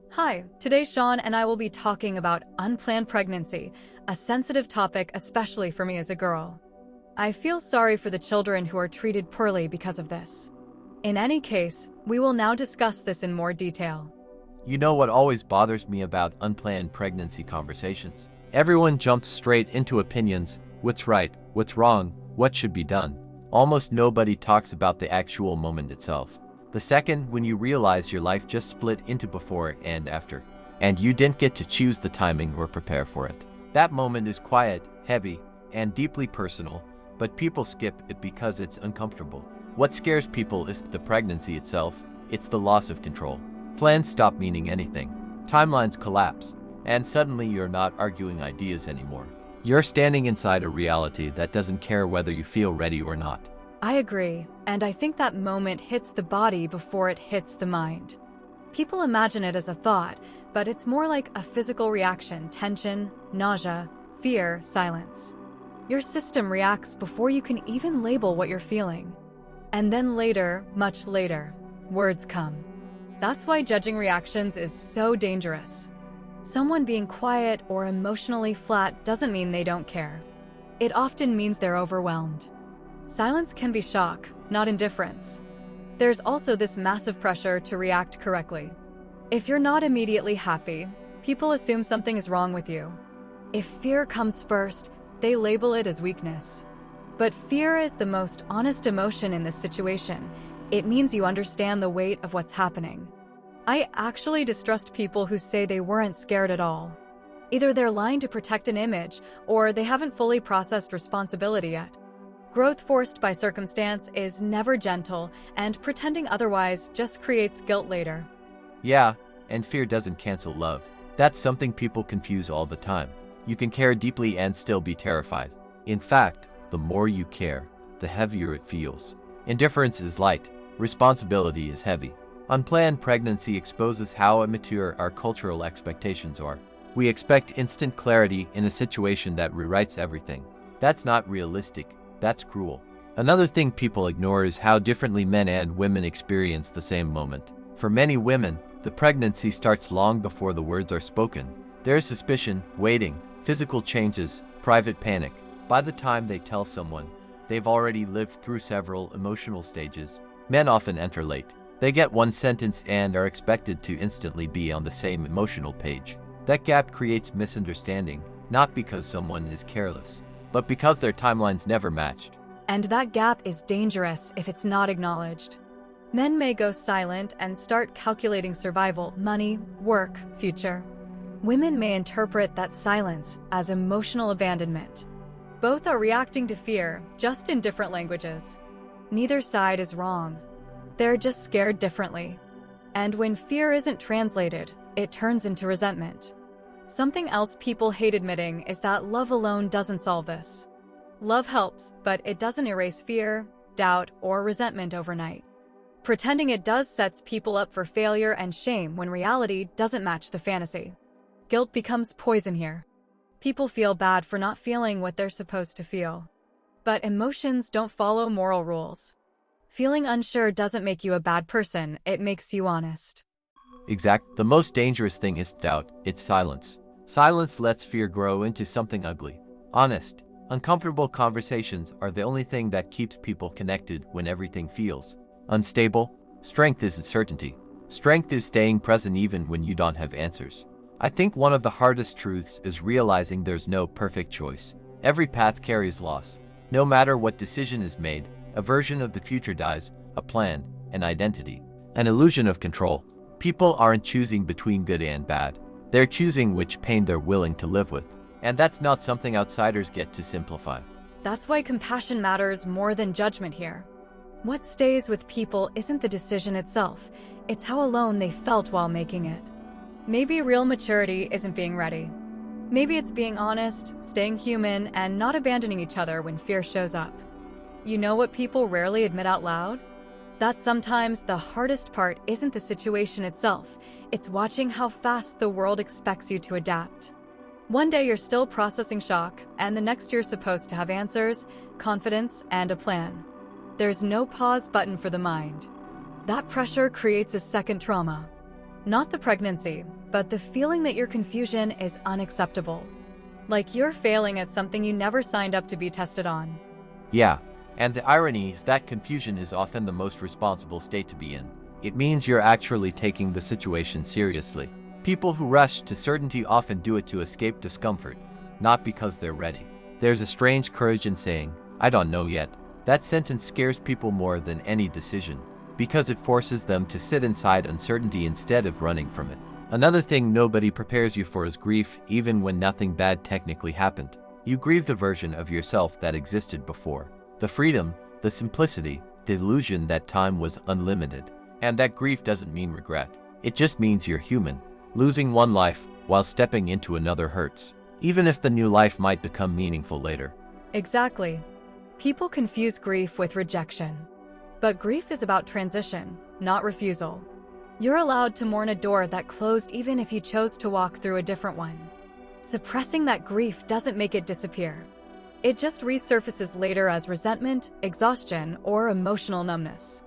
Hi, today Shon and I will be talking about unplanned pregnancy, a sensitive topic especially for me as a girl. I feel sorry for the children who are treated poorly because of this. In any case, we will now discuss this in more detail. You know what always bothers me about unplanned pregnancy conversations? Everyone jumps straight into opinions: what's right, what's wrong, what should be done. Almost nobody talks about the actual moment itself. The second when you realize your life just split into before and after, and you didn't get to choose the timing or prepare for it. That moment is quiet, heavy, and deeply personal, but people skip it because it's uncomfortable. What scares people isn't the pregnancy itself, it's the loss of control. Plans stop meaning anything. Timelines collapse, and suddenly you're not arguing ideas anymore. You're standing inside a reality that doesn't care whether you feel ready or not. I agree, and I think that moment hits the body before it hits the mind. People imagine it as a thought, but it's more like a physical reaction: tension, nausea, fear, silence. Your system reacts before you can even label what you're feeling. And then later, much later, words come. That's why judging reactions is so dangerous. Someone being quiet or emotionally flat doesn't mean they don't care. It often means they're overwhelmed. Silence can be shock, not indifference. There's also this massive pressure to react correctly. If you're not immediately happy, people assume something is wrong with you. If fear comes first, they label it as weakness. But fear is the most honest emotion in this situation. It means you understand the weight of what's happening. I actually distrust people who say they weren't scared at all. Either they're lying to protect an image, or they haven't fully processed responsibility yet. Growth forced by circumstance is never gentle, and pretending otherwise just creates guilt later. Yeah, and fear doesn't cancel love. That's something people confuse all the time. You can care deeply and still be terrified. In fact, the more you care, the heavier it feels. Indifference is light, responsibility is heavy. Unplanned pregnancy exposes how immature our cultural expectations are. We expect instant clarity in a situation that rewrites everything. That's not realistic, that's cruel. Another thing people ignore is how differently men and women experience the same moment. For many women, the pregnancy starts long before the words are spoken. There's suspicion, waiting, physical changes, private panic. By the time they tell someone, they've already lived through several emotional stages. Men often enter late. They get one sentence and are expected to instantly be on the same emotional page. That gap creates misunderstanding, not because someone is careless, but because their timelines never matched. And that gap is dangerous if it's not acknowledged. Men may go silent and start calculating survival, money, work, future. Women may interpret that silence as emotional abandonment. Both are reacting to fear, just in different languages. Neither side is wrong. They're just scared differently. And when fear isn't translated, it turns into resentment. Something else people hate admitting is that love alone doesn't solve this. Love helps, but it doesn't erase fear, doubt, or resentment overnight. Pretending it does sets people up for failure and shame when reality doesn't match the fantasy. Guilt becomes poison here. People feel bad for not feeling what they're supposed to feel. But emotions don't follow moral rules. Feeling unsure doesn't make you a bad person, it makes you honest. The most dangerous thing is doubt, it's silence. Silence lets fear grow into something ugly. Honest, uncomfortable conversations are the only thing that keeps people connected when everything feels unstable. Strength isn't certainty. Strength is staying present even when you don't have answers. I think one of the hardest truths is realizing there's no perfect choice. Every path carries loss. No matter what decision is made, a version of the future dies, a plan, an identity, an illusion of control. People aren't choosing between good and bad. They're choosing which pain they're willing to live with. And that's not something outsiders get to simplify. That's why compassion matters more than judgment here. What stays with people isn't the decision itself, it's how alone they felt while making it. Maybe real maturity isn't being ready. Maybe it's being honest, staying human, and not abandoning each other when fear shows up. You know what people rarely admit out loud? That sometimes the hardest part isn't the situation itself, it's watching how fast the world expects you to adapt. One day you're still processing shock, and the next you're supposed to have answers, confidence, and a plan. There's no pause button for the mind. That pressure creates a second trauma. Not the pregnancy, but the feeling that your confusion is unacceptable. Like you're failing at something you never signed up to be tested on. Yeah, and the irony is that confusion is often the most responsible state to be in. It means you're actually taking the situation seriously. People who rush to certainty often do it to escape discomfort, not because they're ready. There's a strange courage in saying, "I don't know yet." That sentence scares people more than any decision, because it forces them to sit inside uncertainty instead of running from it. Another thing nobody prepares you for is grief, even when nothing bad technically happened. You grieve the version of yourself that existed before. The freedom, the simplicity, the illusion that time was unlimited. And that grief doesn't mean regret. It just means you're human. Losing one life while stepping into another hurts, even if the new life might become meaningful later. Exactly. People confuse grief with rejection. But grief is about transition, not refusal. You're allowed to mourn a door that closed even if you chose to walk through a different one. Suppressing that grief doesn't make it disappear. It just resurfaces later as resentment, exhaustion, or emotional numbness.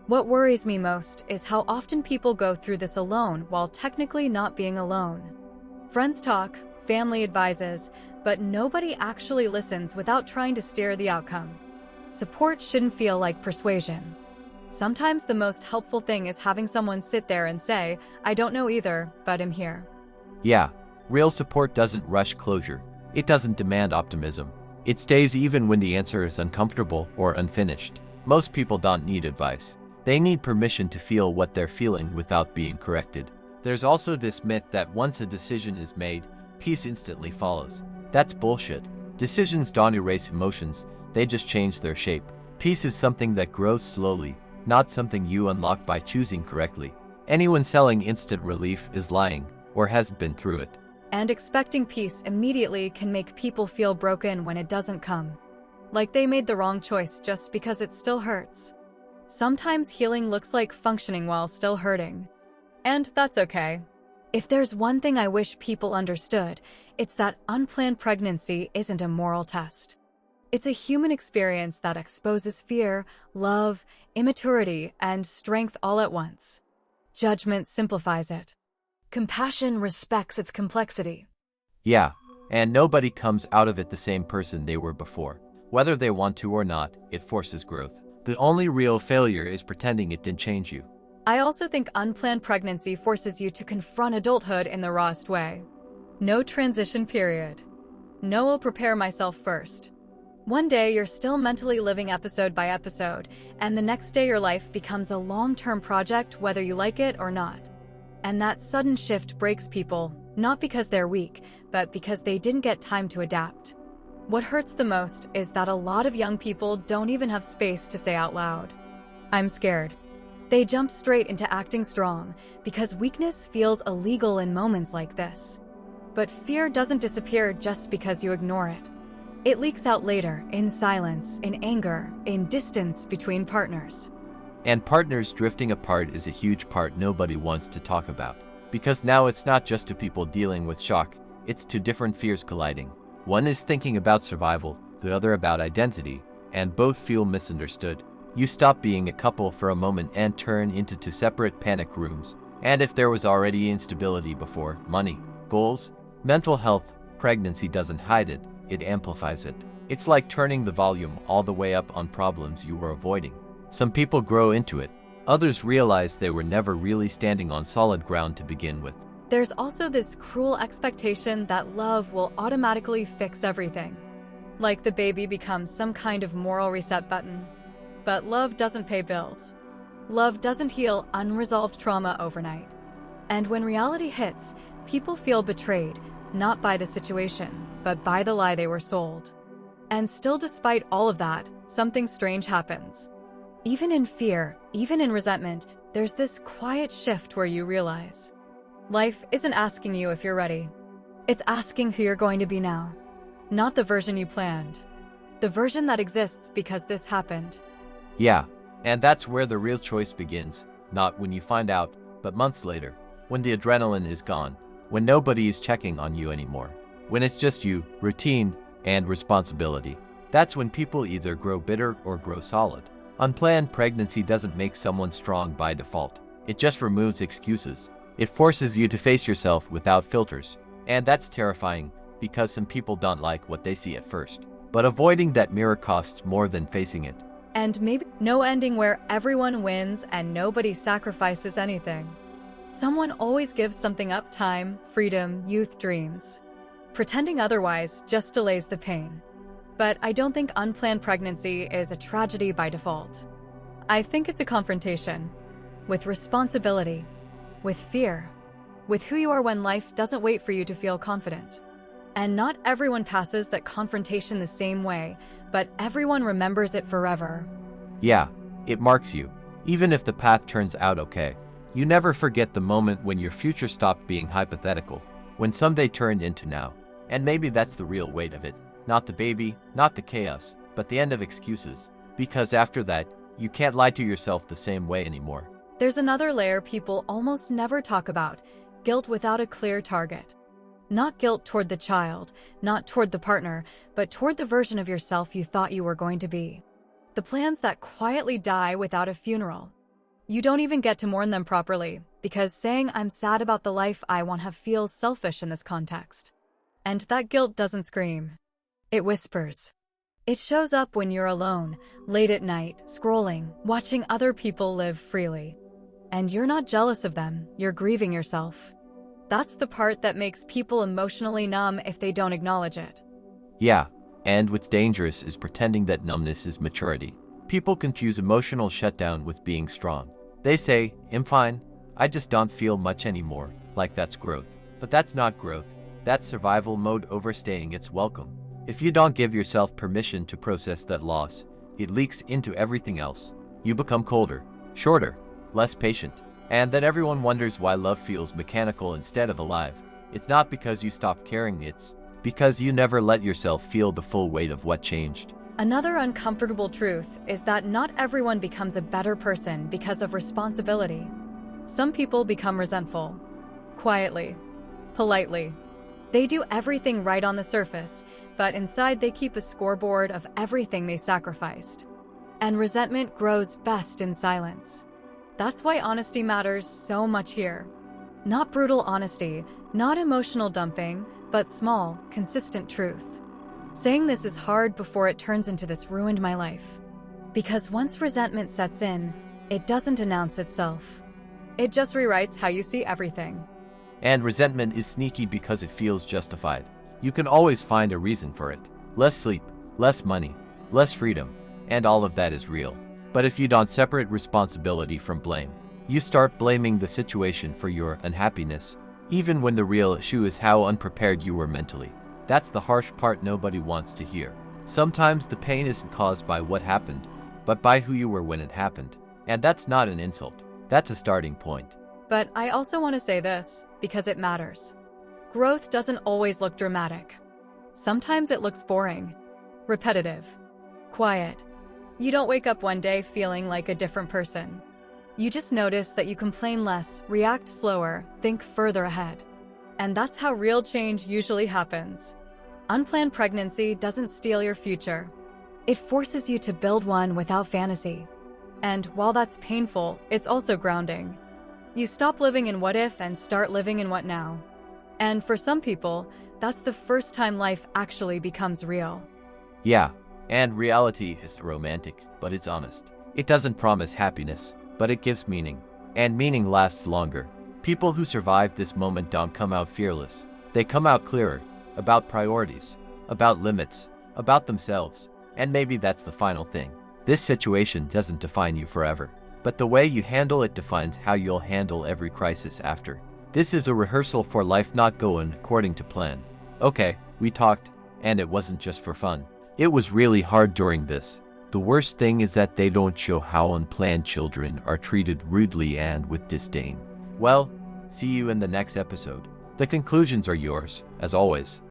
What worries me most is how often people go through this alone while technically not being alone. Friends talk, family advises, but nobody actually listens without trying to steer the outcome. Support shouldn't feel like persuasion. Sometimes the most helpful thing is having someone sit there and say, "I don't know either, but I'm here." Yeah, real support doesn't rush closure. It doesn't demand optimism. It stays even when the answer is uncomfortable or unfinished. Most people don't need advice. They need permission to feel what they're feeling without being corrected. There's also this myth that once a decision is made, peace instantly follows. That's bullshit. Decisions don't erase emotions, they just change their shape. Peace is something that grows slowly, not something you unlock by choosing correctly. Anyone selling instant relief is lying, or hasn't been through it. And expecting peace immediately can make people feel broken when it doesn't come. Like they made the wrong choice just because it still hurts. Sometimes healing looks like functioning while still hurting. And that's okay. If there's one thing I wish people understood, it's that unplanned pregnancy isn't a moral test. It's a human experience that exposes fear, love, immaturity, and strength all at once. Judgment simplifies it. Compassion respects its complexity. Yeah, and nobody comes out of it the same person they were before. Whether they want to or not, it forces growth. The only real failure is pretending it didn't change you. I also think unplanned pregnancy forces you to confront adulthood in the rawest way. No transition period. No, I'll prepare myself first. One day you're still mentally living episode by episode, and the next day your life becomes a long-term project whether you like it or not. And that sudden shift breaks people, not because they're weak, but because they didn't get time to adapt. What hurts the most is that a lot of young people don't even have space to say out loud, "I'm scared." They jump straight into acting strong because weakness feels illegal in moments like this. But fear doesn't disappear just because you ignore it. It leaks out later, in silence, in anger, in distance between partners. And partners drifting apart is a huge part nobody wants to talk about. Because now it's not just to people dealing with shock, it's to different fears colliding. One is thinking about survival, the other about identity, and both feel misunderstood. You stop being a couple for a moment and turn into two separate panic rooms. And if there was already instability before, money, goals, mental health, pregnancy doesn't hide it, it amplifies it. It's like turning the volume all the way up on problems you were avoiding. Some people grow into it. Others realize they were never really standing on solid ground to begin with. There's also this cruel expectation that love will automatically fix everything. Like the baby becomes some kind of moral reset button. But love doesn't pay bills. Love doesn't heal unresolved trauma overnight. And when reality hits, people feel betrayed, not by the situation, but by the lie they were sold. And still, despite all of that, something strange happens. Even in fear, even in resentment, there's this quiet shift where you realize life isn't asking you if you're ready. It's asking who you're going to be now. Not the version you planned. The version that exists because this happened. Yeah, and that's where the real choice begins. Not when you find out, but months later. When the adrenaline is gone. When nobody is checking on you anymore. When it's just you, routine, and responsibility. That's when people either grow bitter or grow solid. Unplanned pregnancy doesn't make someone strong by default. It just removes excuses. It forces you to face yourself without filters. And that's terrifying, because some people don't like what they see at first. But avoiding that mirror costs more than facing it. And maybe no ending where everyone wins and nobody sacrifices anything. Someone always gives something up: time, freedom, youth, dreams. Pretending otherwise just delays the pain. But I don't think unplanned pregnancy is a tragedy by default. I think it's a confrontation. With responsibility. With fear. With who you are when life doesn't wait for you to feel confident. And not everyone passes that confrontation the same way, but everyone remembers it forever. Yeah, it marks you, even if the path turns out okay. You never forget the moment when your future stopped being hypothetical, when someday turned into now. And maybe that's the real weight of it. Not the baby, not the chaos, but the end of excuses. Because after that, you can't lie to yourself the same way anymore. There's another layer people almost never talk about: guilt without a clear target. Not guilt toward the child, not toward the partner, but toward the version of yourself you thought you were going to be. The plans that quietly die without a funeral. You don't even get to mourn them properly, because saying "I'm sad about the life I want to have" feels selfish in this context. And that guilt doesn't scream. It whispers. It shows up when you're alone, late at night, scrolling, watching other people live freely. And you're not jealous of them, you're grieving yourself. That's the part that makes people emotionally numb if they don't acknowledge it. Yeah, and what's dangerous is pretending that numbness is maturity. People confuse emotional shutdown with being strong. They say, "I'm fine, I just don't feel much anymore," like that's growth. But that's not growth. That's survival mode overstaying its welcome. If you don't give yourself permission to process that loss, it leaks into everything else. You become colder, shorter, less patient. And then everyone wonders why love feels mechanical instead of alive. It's not because you stopped caring, it's because you never let yourself feel the full weight of what changed. Another uncomfortable truth is that not everyone becomes a better person because of responsibility. Some people become resentful. Quietly. Politely. They do everything right on the surface, but inside they keep a scoreboard of everything they sacrificed. And resentment grows best in silence. That's why honesty matters so much here. Not brutal honesty, not emotional dumping, but small, consistent truth. Saying "this is hard" before it turns into "this ruined my life." Because once resentment sets in, it doesn't announce itself. It just rewrites how you see everything. And resentment is sneaky because it feels justified. You can always find a reason for it. Less sleep, less money, less freedom, and all of that is real. But if you don't separate responsibility from blame, you start blaming the situation for your unhappiness, even when the real issue is how unprepared you were mentally. That's the harsh part nobody wants to hear. Sometimes the pain isn't caused by what happened, but by who you were when it happened. And that's not an insult. That's a starting point. But I also want to say this, because it matters. Growth doesn't always look dramatic. Sometimes it looks boring, repetitive, quiet. You don't wake up one day feeling like a different person. You just notice that you complain less, react slower, think further ahead. And that's how real change usually happens. Unplanned pregnancy doesn't steal your future. It forces you to build one without fantasy. And while that's painful, it's also grounding. You stop living in what if and start living in what now. And for some people, that's the first time life actually becomes real. Yeah, and reality is romantic, but it's honest. It doesn't promise happiness, but it gives meaning. And meaning lasts longer. People who survive this moment don't come out fearless. They come out clearer, about priorities, about limits, about themselves. And maybe that's the final thing. This situation doesn't define you forever, but the way you handle it defines how you'll handle every crisis after. This is a rehearsal for life not going according to plan. Okay, we talked, and it wasn't just for fun. It was really hard during this. The worst thing is that they don't show how unplanned children are treated rudely and with disdain. Well, see you in the next episode. The conclusions are yours, as always.